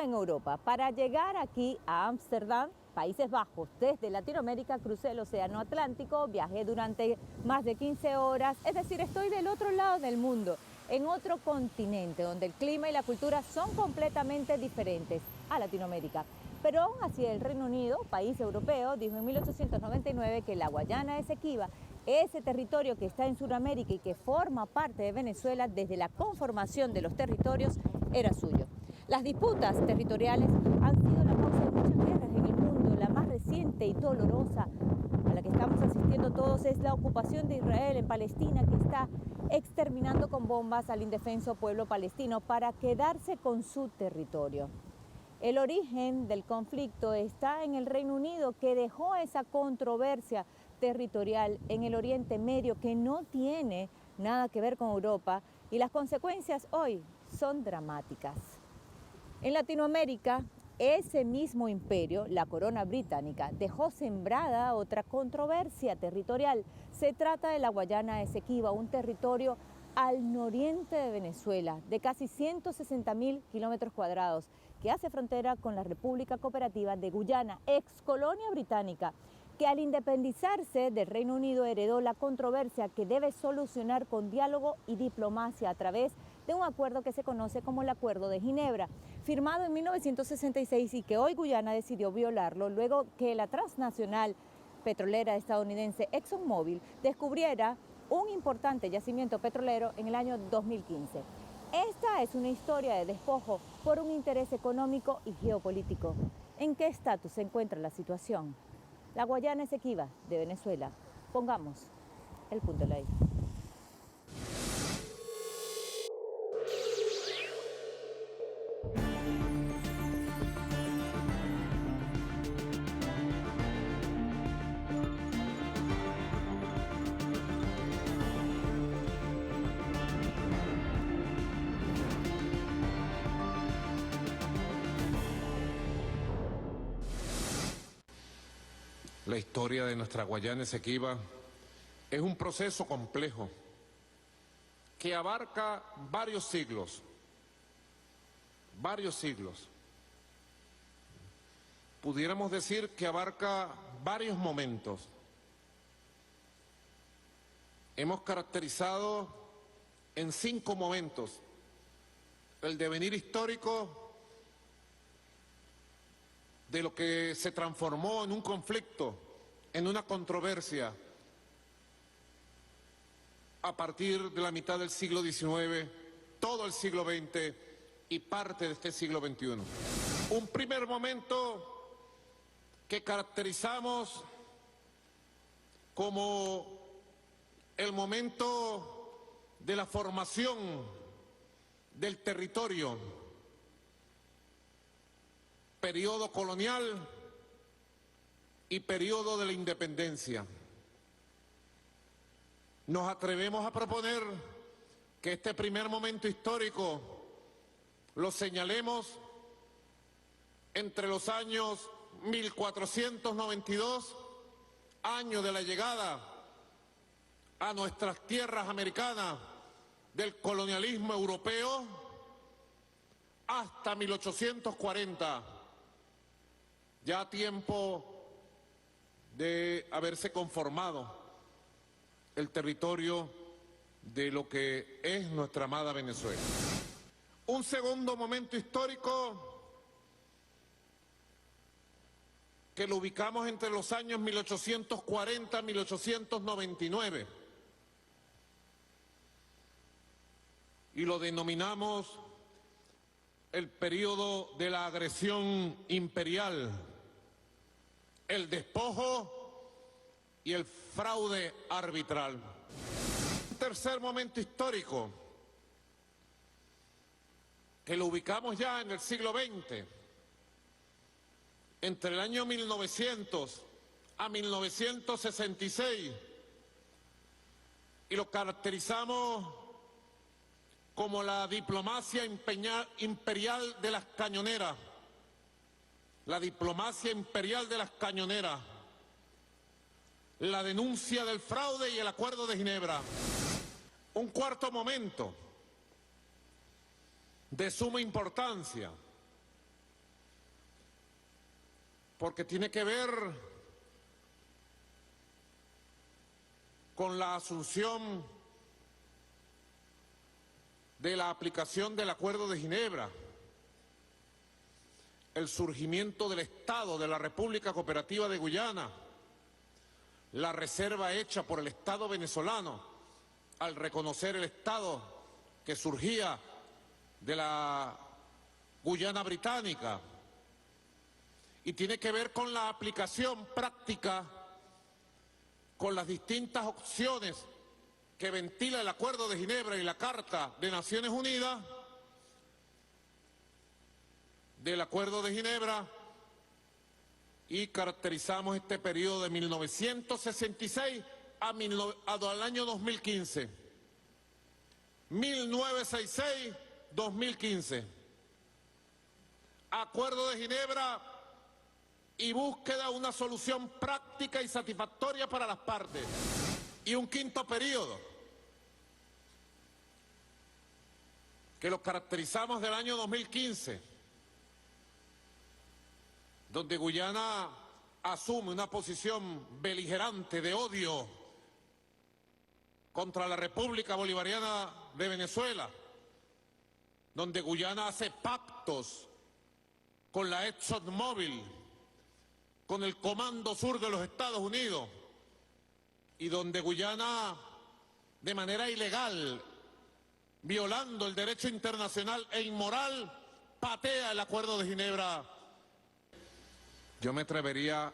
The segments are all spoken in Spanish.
ahora en Europa. Para llegar aquí a Ámsterdam, Países Bajos, desde Latinoamérica crucé el Océano Atlántico, viajé durante más de 15 horas, es decir, estoy del otro lado del mundo, en otro continente, donde el clima y la cultura son completamente diferentes a Latinoamérica. Pero aún así el Reino Unido, país europeo, dijo en 1899 que la Guayana Esequiba, ese territorio que está en Sudamérica y que forma parte de Venezuela desde la conformación de los territorios, era suyo. Las disputas territoriales han sido la causa de muchas guerras en el mundo. La más reciente y dolorosa a la que estamos asistiendo todos es la ocupación de Israel en Palestina, que está exterminando con bombas al indefenso pueblo palestino para quedarse con su territorio. El origen del conflicto está en el Reino Unido, que dejó esa controversia territorial en el Oriente Medio que no tiene nada que ver con Europa, y las consecuencias hoy son dramáticas. En Latinoamérica, ese mismo imperio, la corona británica, dejó sembrada otra controversia territorial. Se trata de la Guayana Esequiba, un territorio al nororiente de Venezuela, de casi 160.000 kilómetros cuadrados, que hace frontera con la República Cooperativa de Guyana, ex colonia británica, que al independizarse del Reino Unido heredó la controversia que debe solucionar con diálogo y diplomacia a través de un acuerdo que se conoce como el Acuerdo de Ginebra, firmado en 1966 y que hoy Guyana decidió violarlo luego que la transnacional petrolera estadounidense ExxonMobil descubriera un importante yacimiento petrolero en el año 2015. Esta es una historia de despojo por un interés económico y geopolítico. ¿En qué estatus se encuentra la situación? La Guayana Esequiba de Venezuela. Pongamos el punto en la I. La historia de nuestra Guayana Esequiba es un proceso complejo que abarca varios siglos. Pudiéramos decir que abarca varios momentos. Hemos caracterizado en 5 momentos el devenir histórico de lo que se transformó en un conflicto, en una controversia, a partir de la mitad del siglo XIX, todo el siglo XX y parte de este siglo XXI. Un primer momento que caracterizamos como el momento de la formación del territorio, periodo colonial y periodo de la independencia. Nos atrevemos a proponer que este primer momento histórico lo señalemos entre los años 1492, año de la llegada a nuestras tierras americanas del colonialismo europeo, hasta 1840, ya a tiempo de haberse conformado el territorio de lo que es nuestra amada Venezuela. Un segundo momento histórico que lo ubicamos entre los años 1840 y 1899 y lo denominamos el periodo de la agresión imperial, el despojo y el fraude arbitral. Un tercer momento histórico que lo ubicamos ya en el siglo XX, entre el año 1900 a 1966, y lo caracterizamos como la diplomacia imperial de las cañoneras, la diplomacia imperial de las cañoneras, la denuncia del fraude y el Acuerdo de Ginebra. Un cuarto momento de suma importancia porque tiene que ver con la asunción de la aplicación del Acuerdo de Ginebra, el surgimiento del Estado de la República Cooperativa de Guyana, la reserva hecha por el Estado venezolano al reconocer el Estado que surgía de la Guyana británica, y tiene que ver con la aplicación práctica con las distintas opciones que ventila el Acuerdo de Ginebra y la Carta de Naciones Unidas del Acuerdo de Ginebra, y caracterizamos este periodo de 1966 al año 2015. 1966-2015. Acuerdo de Ginebra y búsqueda de una solución práctica y satisfactoria para las partes. Y un quinto periodo, que lo caracterizamos del año 2015, donde Guyana asume una posición beligerante de odio contra la República Bolivariana de Venezuela, donde Guyana hace pactos con la ExxonMobil, con el Comando Sur de los Estados Unidos, y donde Guyana, de manera ilegal, violando el derecho internacional e inmoral, patea el Acuerdo de Ginebra. Yo me atrevería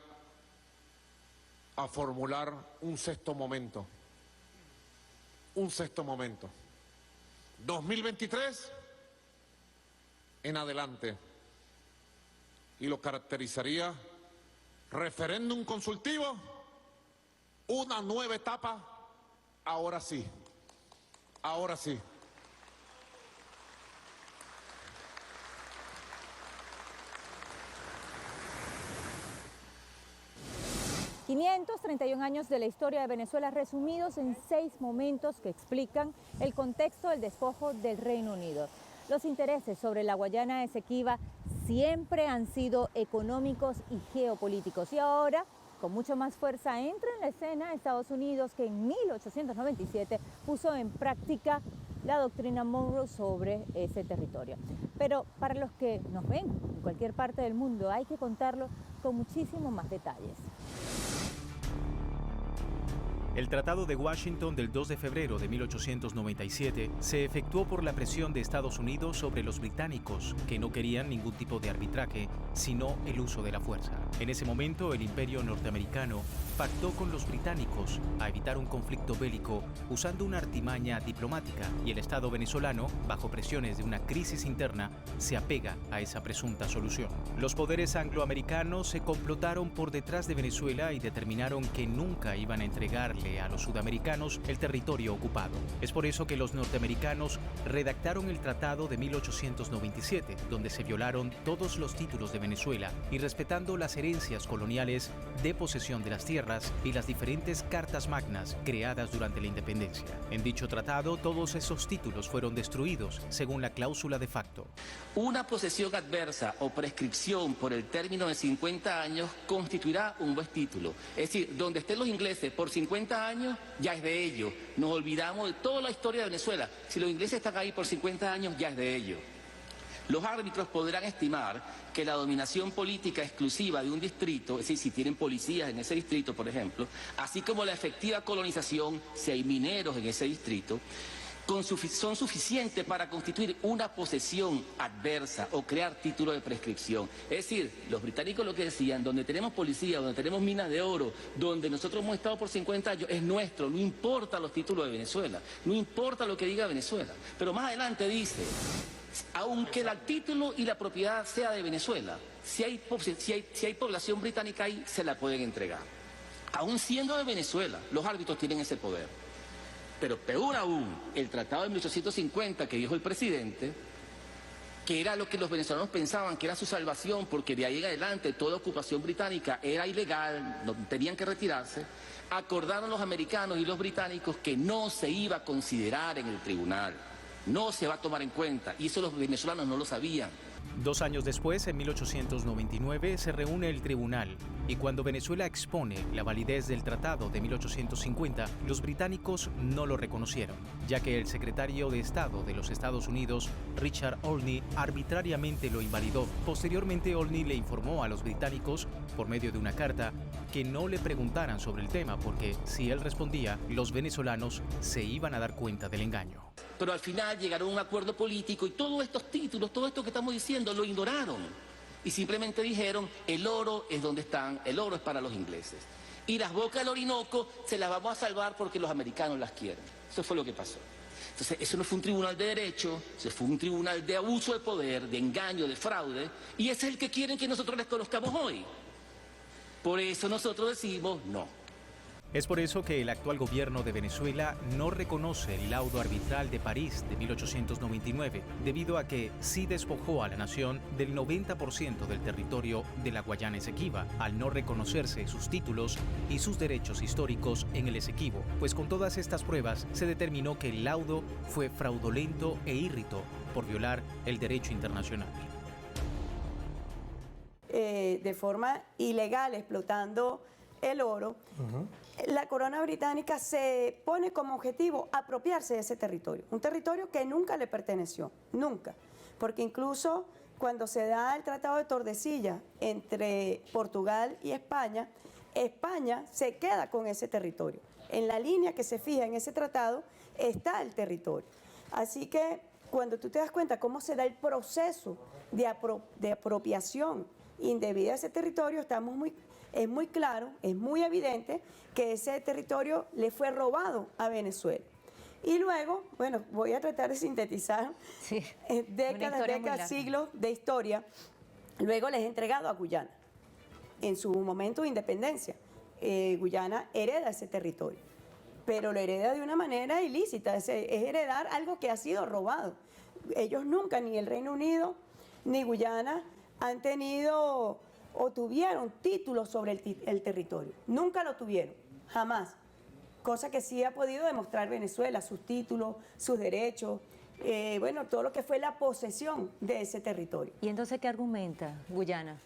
a formular un sexto momento. Un sexto momento. 2023 en adelante. Y lo caracterizaría referéndum consultivo, una nueva etapa, ahora sí. Ahora sí. ...531 años de la historia de Venezuela resumidos en 6 momentos que explican el contexto del despojo del Reino Unido. Los intereses sobre la Guayana Esequiba siempre han sido económicos y geopolíticos, y ahora, con mucho más fuerza, entra en la escena Estados Unidos, que en 1897 puso en práctica la doctrina Monroe sobre ese territorio. Pero para los que nos ven en cualquier parte del mundo, hay que contarlo con muchísimos más detalles. El Tratado de Washington del 2 de febrero de 1897 se efectuó por la presión de Estados Unidos sobre los británicos, que no querían ningún tipo de arbitraje, sino el uso de la fuerza. En ese momento, el Imperio norteamericano pactó con los británicos a evitar un conflicto bélico usando una artimaña diplomática, y el Estado venezolano, bajo presiones de una crisis interna, se apega a esa presunta solución. Los poderes angloamericanos se complotaron por detrás de Venezuela y determinaron que nunca iban a entregarle a los sudamericanos el territorio ocupado. Es por eso que los norteamericanos redactaron el Tratado de 1897, donde se violaron todos los títulos de Venezuela y respetando las herencias coloniales de posesión de las tierras y las diferentes cartas magnas creadas durante la independencia. En dicho tratado, todos esos títulos fueron destruidos según la cláusula de facto. Una posesión adversa o prescripción por el término de 50 años constituirá un buen título. Es decir, donde estén los ingleses por 50 años, ya es de ellos. Nos olvidamos de toda la historia de Venezuela. Si los ingleses están ahí por 50 años, ya es de ellos. Los árbitros podrán estimar que la dominación política exclusiva de un distrito, es decir, si tienen policías en ese distrito, por ejemplo, así como la efectiva colonización, si hay mineros en ese distrito, son suficientes para constituir una posesión adversa o crear título de prescripción. Es decir, los británicos lo que decían, donde tenemos policía, donde tenemos minas de oro, donde nosotros hemos estado por 50 años, es nuestro, no importa los títulos de Venezuela, no importa lo que diga Venezuela. Pero más adelante dice, aunque el título y la propiedad sea de Venezuela, si hay población británica ahí, se la pueden entregar. Aún siendo de Venezuela, los árbitros tienen ese poder. Pero peor aún, el Tratado de 1850 que dijo el presidente, que era lo que los venezolanos pensaban que era su salvación, porque de ahí en adelante toda ocupación británica era ilegal, no, tenían que retirarse, acordaron los americanos y los británicos que no se iba a considerar en el tribunal, no se va a tomar en cuenta, y eso los venezolanos no lo sabían. 2 años después, en 1899, se reúne el tribunal y cuando Venezuela expone la validez del tratado de 1850, los británicos no lo reconocieron, ya que el secretario de Estado de los Estados Unidos, Richard Olney, arbitrariamente lo invalidó. Posteriormente, Olney le informó a los británicos, por medio de una carta, que no le preguntaran sobre el tema porque, si él respondía, los venezolanos se iban a dar cuenta del engaño. Pero al final llegaron a un acuerdo político y todos estos títulos, todo esto que estamos diciendo, lo ignoraron. Y simplemente dijeron, el oro es donde están, el oro es para los ingleses. Y las bocas del Orinoco se las vamos a salvar porque los americanos las quieren. Eso fue lo que pasó. Entonces, eso no fue un tribunal de derecho, eso fue un tribunal de abuso de poder, de engaño, de fraude, y ese es el que quieren que nosotros les conozcamos hoy. Por eso nosotros decimos no. Es por eso que el actual gobierno de Venezuela no reconoce el laudo arbitral de París de 1899, debido a que sí despojó a la nación del 90% del territorio de la Guayana Esequiba, al no reconocerse sus títulos y sus derechos históricos en el Esequibo, pues con todas estas pruebas se determinó que el laudo fue fraudulento e írrito por violar el derecho internacional. De forma ilegal, explotando el oro, la corona británica se pone como objetivo apropiarse de ese territorio, un territorio que nunca le perteneció, nunca, porque incluso cuando se da el Tratado de Tordesillas entre Portugal y España, España se queda con ese territorio. En la línea que se fija en ese tratado está el territorio. Así que cuando tú te das cuenta cómo se da el proceso de apropiación indebida de ese territorio, es muy claro, es muy evidente que ese territorio le fue robado a Venezuela. Y luego, bueno, voy a tratar de sintetizar décadas, siglos de historia, luego les he entregado a Guyana, en su momento de independencia. Guyana hereda ese territorio, pero lo hereda de una manera ilícita, es heredar algo que ha sido robado. Ellos nunca, ni el Reino Unido, ni Guyana, han tenido o tuvieron títulos sobre el territorio. Nunca lo tuvieron, jamás. Cosa que sí ha podido demostrar Venezuela, sus títulos, sus derechos, bueno, todo lo que fue la posesión de ese territorio. ¿Y entonces qué argumenta Guyana?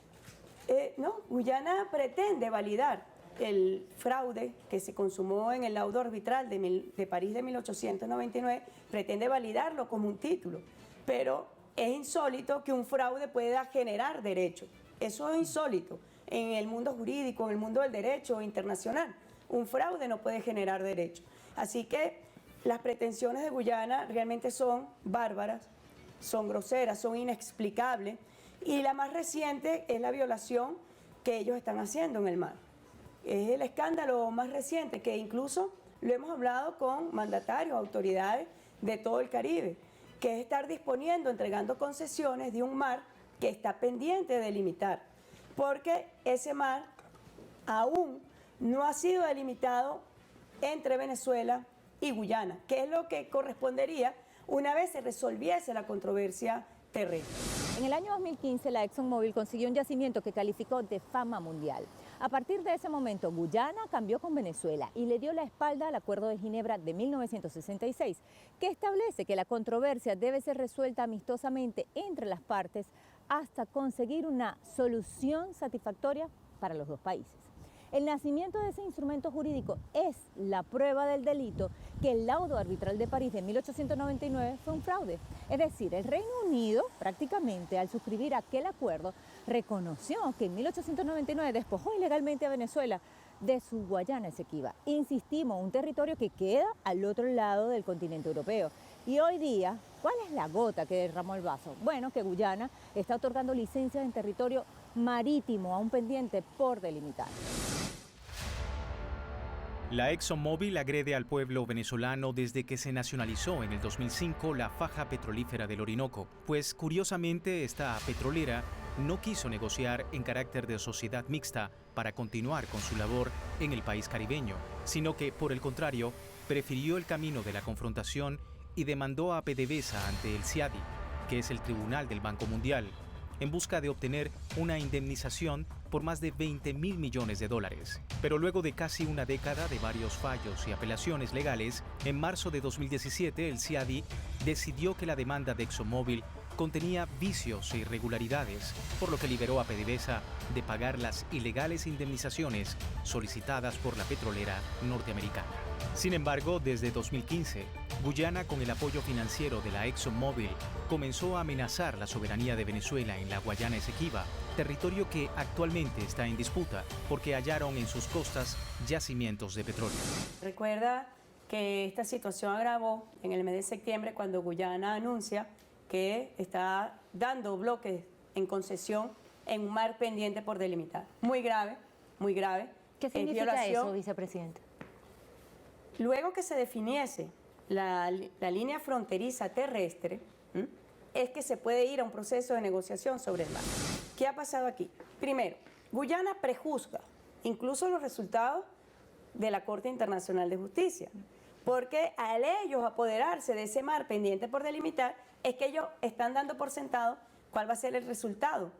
No, Guyana pretende validar el fraude que se consumó en el laudo arbitral de París de 1899, pretende validarlo como un título, pero es insólito que un fraude pueda generar derechos. Eso es insólito en el mundo jurídico, en el mundo del derecho internacional. Un fraude no puede generar derechos. Así que las pretensiones de Guyana realmente son bárbaras, son groseras, son inexplicables. Y la más reciente es la violación que ellos están haciendo en el mar. Es el escándalo más reciente, que incluso lo hemos hablado con mandatarios, autoridades de todo el Caribe, que es estar disponiendo, entregando concesiones de un mar que está pendiente de delimitar, porque ese mar aún no ha sido delimitado entre Venezuela y Guyana, que es lo que correspondería una vez se resolviese la controversia terrestre. En el año 2015, la ExxonMobil consiguió un yacimiento que calificó de fama mundial. A partir de ese momento, Guyana cambió con Venezuela y le dio la espalda al Acuerdo de Ginebra de 1966, que establece que la controversia debe ser resuelta amistosamente entre las partes hasta conseguir una solución satisfactoria para los dos países. El nacimiento de ese instrumento jurídico es la prueba del delito que el laudo arbitral de París de 1899 fue un fraude. Es decir, el Reino Unido prácticamente al suscribir aquel acuerdo reconoció que en 1899 despojó ilegalmente a Venezuela de su Guayana Esequiba. Insistimos, un territorio que queda al otro lado del continente europeo. Y hoy día, ¿cuál es la gota que derramó el vaso? Bueno, que Guyana está otorgando licencias en territorio marítimo a un pendiente por delimitar. La ExxonMobil agrede al pueblo venezolano desde que se nacionalizó en el 2005 la faja petrolífera del Orinoco, pues curiosamente esta petrolera no quiso negociar en carácter de sociedad mixta para continuar con su labor en el país caribeño, sino que, por el contrario, prefirió el camino de la confrontación y demandó a PDVSA ante el CIADI, que es el Tribunal del Banco Mundial, en busca de obtener una indemnización por más de $20.000 millones. Pero luego de casi una década de varios fallos y apelaciones legales, en marzo de 2017 el CIADI decidió que la demanda de ExxonMobil contenía vicios e irregularidades, por lo que liberó a PDVSA de pagar las ilegales indemnizaciones solicitadas por la petrolera norteamericana. Sin embargo, desde 2015, Guyana, con el apoyo financiero de la ExxonMobil, comenzó a amenazar la soberanía de Venezuela en la Guayana Esequiba, territorio que actualmente está en disputa porque hallaron en sus costas yacimientos de petróleo. Recuerda que esta situación agravó en el mes de septiembre cuando Guyana anuncia que está dando bloques en concesión en un mar pendiente por delimitar. Muy grave, muy grave. ¿Qué significa eso, vicepresidente? Luego que se definiese la línea fronteriza terrestre, es que se puede ir a un proceso de negociación sobre el mar. ¿Qué ha pasado aquí? Primero, Guyana prejuzga incluso los resultados de la Corte Internacional de Justicia, porque al ellos apoderarse de ese mar pendiente por delimitar, es que ellos están dando por sentado cuál va a ser el resultado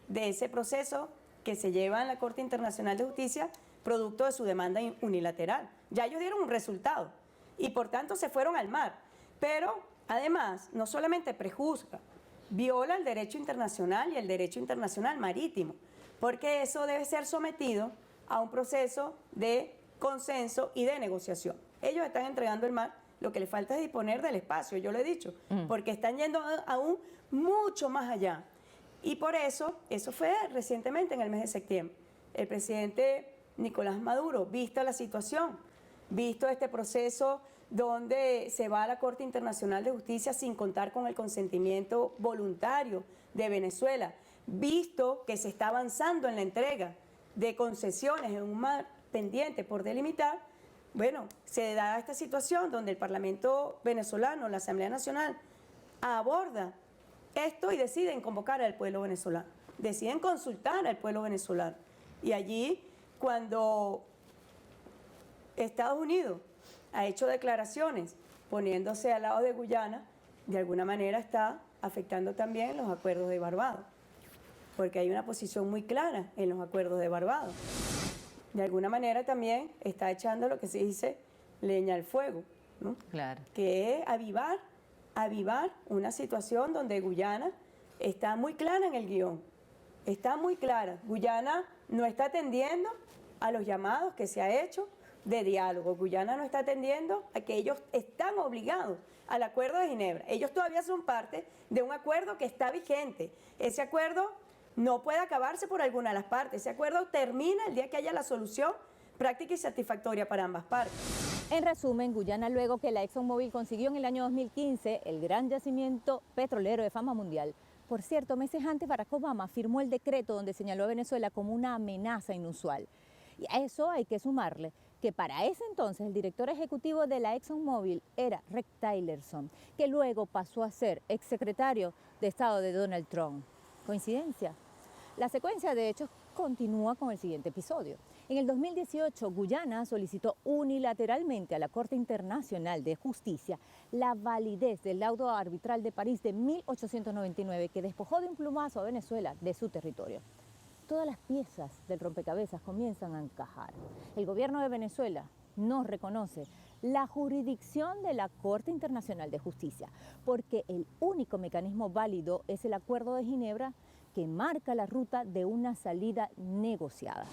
de ese proceso que se lleva en la Corte Internacional de Justicia, producto de su demanda unilateral. Ya ellos dieron un resultado y por tanto se fueron al mar. Pero además, no solamente prejuzga, viola el derecho internacional y el derecho internacional marítimo, porque eso debe ser sometido a un proceso de consenso y de negociación. Ellos están entregando el mar, lo que les falta es disponer del espacio, yo lo he dicho, porque están yendo aún mucho más allá. Y por eso fue recientemente en el mes de septiembre. El presidente Nicolás Maduro, vista la situación, visto este proceso donde se va a la Corte Internacional de Justicia sin contar con el consentimiento voluntario de Venezuela, visto que se está avanzando en la entrega de concesiones en un mar pendiente por delimitar, bueno, se da esta situación donde el Parlamento venezolano, la Asamblea Nacional, aborda esto y deciden convocar al pueblo venezolano, deciden consultar al pueblo venezolano. Y allí, cuando Estados Unidos ha hecho declaraciones poniéndose al lado de Guyana, de alguna manera está afectando también los acuerdos de Barbados, porque hay una posición muy clara en los acuerdos de Barbados. De alguna manera también está echando lo que se dice leña al fuego, ¿no? Claro. Que es avivar una situación donde Guyana está muy clara en el guión, está muy clara. Guyana no está atendiendo a los llamados que se ha hecho de diálogo. Guyana no está atendiendo a que ellos están obligados al Acuerdo de Ginebra. Ellos todavía son parte de un acuerdo que está vigente. Ese acuerdo no puede acabarse por alguna de las partes. Ese acuerdo termina el día que haya la solución práctica y satisfactoria para ambas partes. En resumen, Guyana, luego que la ExxonMobil consiguió en el año 2015 el gran yacimiento petrolero de fama mundial. Por cierto, meses antes Barack Obama firmó el decreto donde señaló a Venezuela como una amenaza inusual. Y a eso hay que sumarle que para ese entonces el director ejecutivo de la ExxonMobil era Rex Tillerson, que luego pasó a ser exsecretario de Estado de Donald Trump. ¿Coincidencia? La secuencia de hechos continúa con el siguiente episodio. En el 2018, Guyana solicitó unilateralmente a la Corte Internacional de Justicia la validez del laudo arbitral de París de 1899 que despojó de un plumazo a Venezuela de su territorio. Todas las piezas del rompecabezas comienzan a encajar. El gobierno de Venezuela no reconoce la jurisdicción de la Corte Internacional de Justicia, porque el único mecanismo válido es el Acuerdo de Ginebra, que marca la ruta de una salida negociada.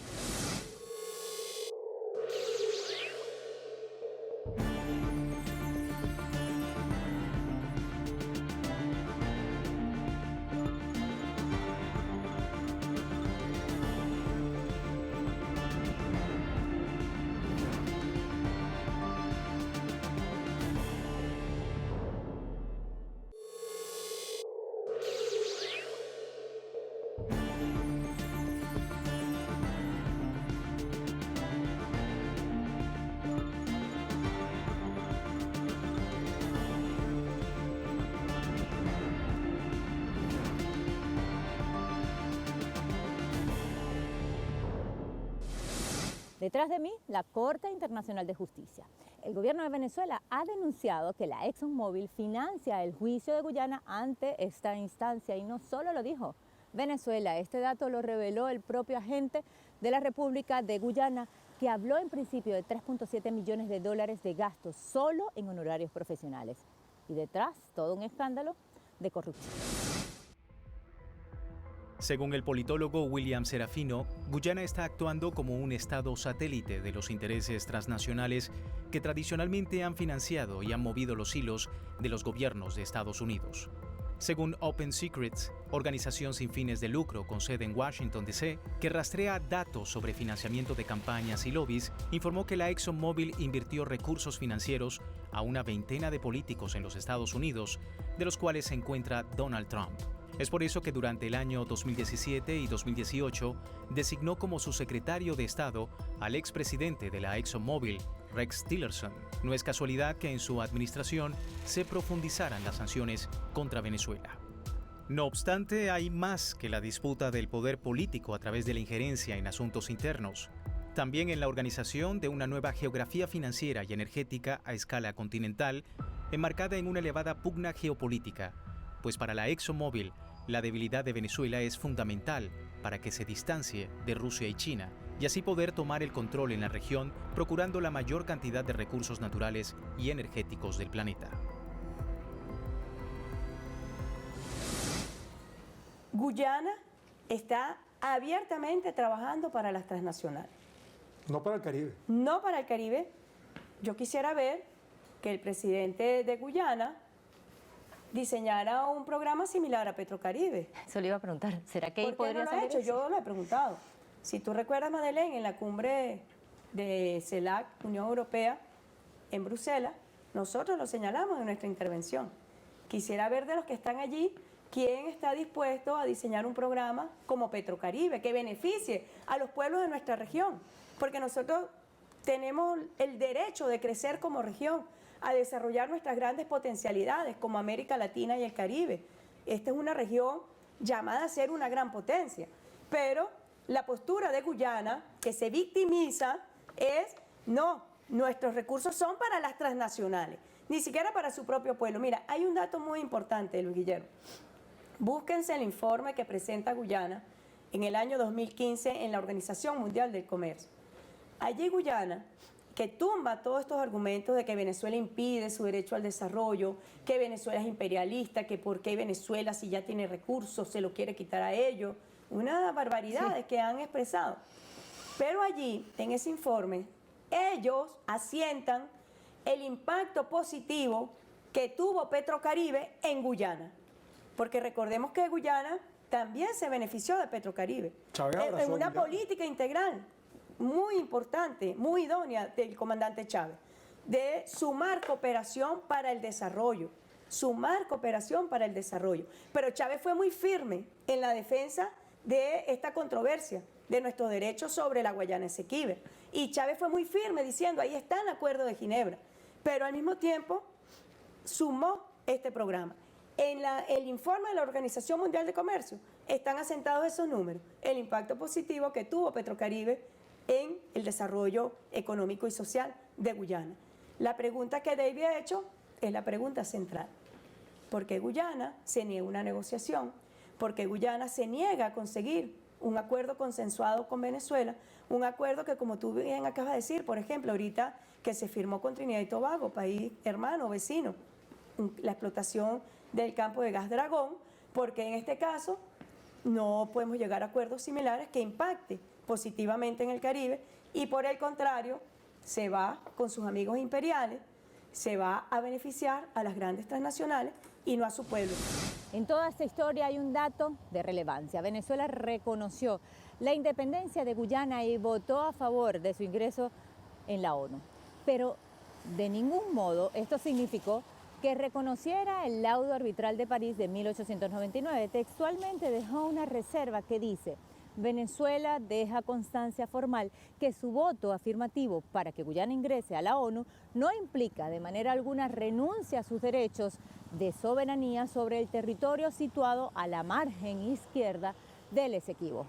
Detrás de mí, la Corte Internacional de Justicia. El gobierno de Venezuela ha denunciado que la ExxonMobil financia el juicio de Guyana ante esta instancia. Y no solo lo dijo Venezuela, este dato lo reveló el propio agente de la República de Guyana, que habló en principio de 3.7 millones de dólares de gastos solo en honorarios profesionales. Y detrás, todo un escándalo de corrupción. Según el politólogo William Serafino, Guyana está actuando como un estado satélite de los intereses transnacionales que tradicionalmente han financiado y han movido los hilos de los gobiernos de Estados Unidos. Según Open Secrets, organización sin fines de lucro con sede en Washington, D.C., que rastrea datos sobre financiamiento de campañas y lobbies, informó que la ExxonMobil invirtió recursos financieros a una veintena de políticos en los Estados Unidos, de los cuales se encuentra Donald Trump. Es por eso que durante el año 2017 y 2018 designó como su secretario de Estado al expresidente de la ExxonMobil, Rex Tillerson. No es casualidad que en su administración se profundizaran las sanciones contra Venezuela. No obstante, hay más que la disputa del poder político a través de la injerencia en asuntos internos. También en la organización de una nueva geografía financiera y energética a escala continental, enmarcada en una elevada pugna geopolítica, pues para la ExxonMobil, la debilidad de Venezuela es fundamental para que se distancie de Rusia y China y así poder tomar el control en la región, procurando la mayor cantidad de recursos naturales y energéticos del planeta. Guyana está abiertamente trabajando para las transnacionales. No para el Caribe. No para el Caribe. Yo quisiera ver que el presidente de Guyana diseñara un programa similar a Petrocaribe. Eso le iba a preguntar, ¿será que ahí ¿Por qué podría no lo ha salir hecho? eso? Yo lo he preguntado. Si tú recuerdas, Madeleine, en la cumbre de CELAC, Unión Europea, en Bruselas, nosotros lo señalamos en nuestra intervención. Quisiera ver de los que están allí quién está dispuesto a diseñar un programa como Petrocaribe, que beneficie a los pueblos de nuestra región, porque nosotros tenemos el derecho de crecer como región, a desarrollar nuestras grandes potencialidades como América Latina y el Caribe. Esta es una región llamada a ser una gran potencia, pero la postura de Guyana, que se victimiza, es no, nuestros recursos son para las transnacionales, ni siquiera para su propio pueblo. Mira, hay un dato muy importante, Luis Guillermo. Búsquense el informe que presenta Guyana en el año 2015 en la Organización Mundial del Comercio. Allí Guyana, que tumba todos estos argumentos de que Venezuela impide su derecho al desarrollo, que Venezuela es imperialista, que por qué Venezuela, si ya tiene recursos, se lo quiere quitar a ellos. Unas barbaridades que han expresado. Pero allí, en ese informe, ellos asientan el impacto positivo que tuvo Petrocaribe en Guyana. Porque recordemos que Guyana también se benefició de Petrocaribe. En una política integral muy importante, muy idónea del comandante Chávez, de sumar cooperación para el desarrollo, sumar cooperación para el desarrollo. Pero Chávez fue muy firme en la defensa de esta controversia, de nuestros derechos sobre la Guayana Esequiba. Y Chávez fue muy firme diciendo, ahí está el Acuerdo de Ginebra, pero al mismo tiempo sumó este programa. En el informe de la Organización Mundial de Comercio están asentados esos números, el impacto positivo que tuvo Petrocaribe en el desarrollo económico y social de Guyana. La pregunta que David ha hecho es la pregunta central. ¿Por qué Guyana se niega una negociación? ¿Por qué Guyana se niega a conseguir un acuerdo consensuado con Venezuela? Un acuerdo que, como tú bien acabas de decir, por ejemplo, ahorita que se firmó con Trinidad y Tobago, país hermano, vecino, la explotación del campo de gas Dragón, porque en este caso no podemos llegar a acuerdos similares que impacten positivamente en el Caribe y por el contrario se va con sus amigos imperiales, se va a beneficiar a las grandes transnacionales y no a su pueblo. En toda esta historia hay un dato de relevancia. Venezuela reconoció la independencia de Guyana y votó a favor de su ingreso en la ONU. Pero de ningún modo esto significó que reconociera el laudo arbitral de París de 1899. Textualmente dejó una reserva que dice: Venezuela deja constancia formal que su voto afirmativo para que Guyana ingrese a la ONU no implica de manera alguna renuncia a sus derechos de soberanía sobre el territorio situado a la margen izquierda del Esequibo.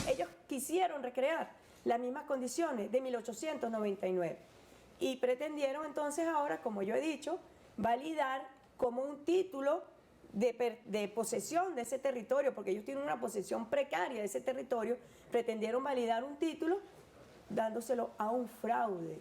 Ellos quisieron recrear las mismas condiciones de 1899 y pretendieron entonces ahora, como yo he dicho, validar como un título de posesión de ese territorio, porque ellos tienen una posesión precaria de ese territorio, pretendieron validar un título dándoselo a un fraude.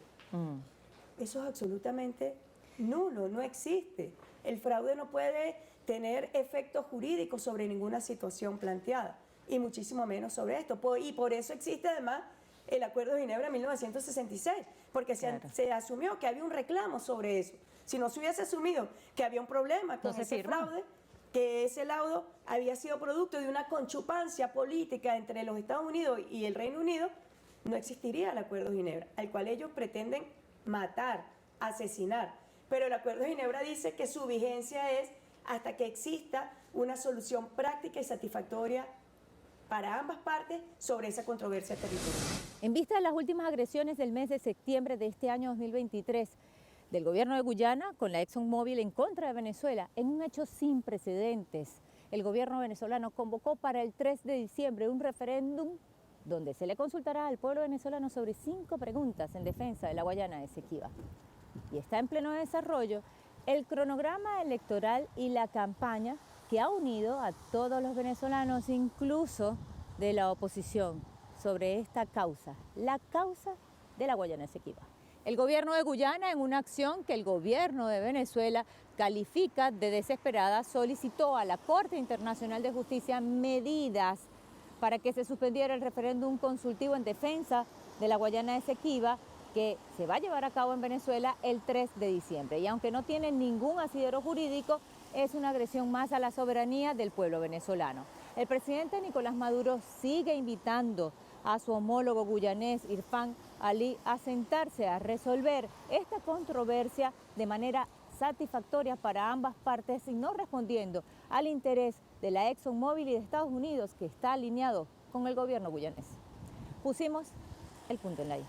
Eso es absolutamente nulo, no existe. El fraude no puede tener efectos jurídicos sobre ninguna situación planteada, y muchísimo menos sobre esto. Y por eso existe además el Acuerdo de Ginebra de 1966, porque se asumió que había un reclamo sobre eso. Si no se hubiese asumido que había un problema con ese fraude, que ese laudo había sido producto de una conchupancia política entre los Estados Unidos y el Reino Unido, no existiría el Acuerdo de Ginebra, al cual ellos pretenden matar, asesinar. Pero el Acuerdo de Ginebra dice que su vigencia es hasta que exista una solución práctica y satisfactoria para ambas partes sobre esa controversia territorial. En vista de las últimas agresiones del mes de septiembre de este año 2023 del gobierno de Guyana con la ExxonMobil en contra de Venezuela, en un hecho sin precedentes, el gobierno venezolano convocó para el 3 de diciembre un referéndum donde se le consultará al pueblo venezolano sobre 5 preguntas en defensa de la Guayana Esequiba. Y está en pleno desarrollo el cronograma electoral y la campaña que ha unido a todos los venezolanos, incluso de la oposición, sobre esta causa, la causa de la Guayana Esequiba. El gobierno de Guyana, en una acción que el gobierno de Venezuela califica de desesperada, solicitó a la Corte Internacional de Justicia medidas para que se suspendiera el referéndum consultivo en defensa de la Guayana Esequiba, que se va a llevar a cabo en Venezuela el 3 de diciembre. Y aunque no tiene ningún asidero jurídico, es una agresión más a la soberanía del pueblo venezolano. El presidente Nicolás Maduro sigue invitando a su homólogo guyanés, Irfan Ali, a sentarse a resolver esta controversia de manera satisfactoria para ambas partes y no respondiendo al interés de la ExxonMobil y de Estados Unidos, que está alineado con el gobierno guyanés. Pusimos el punto en la I.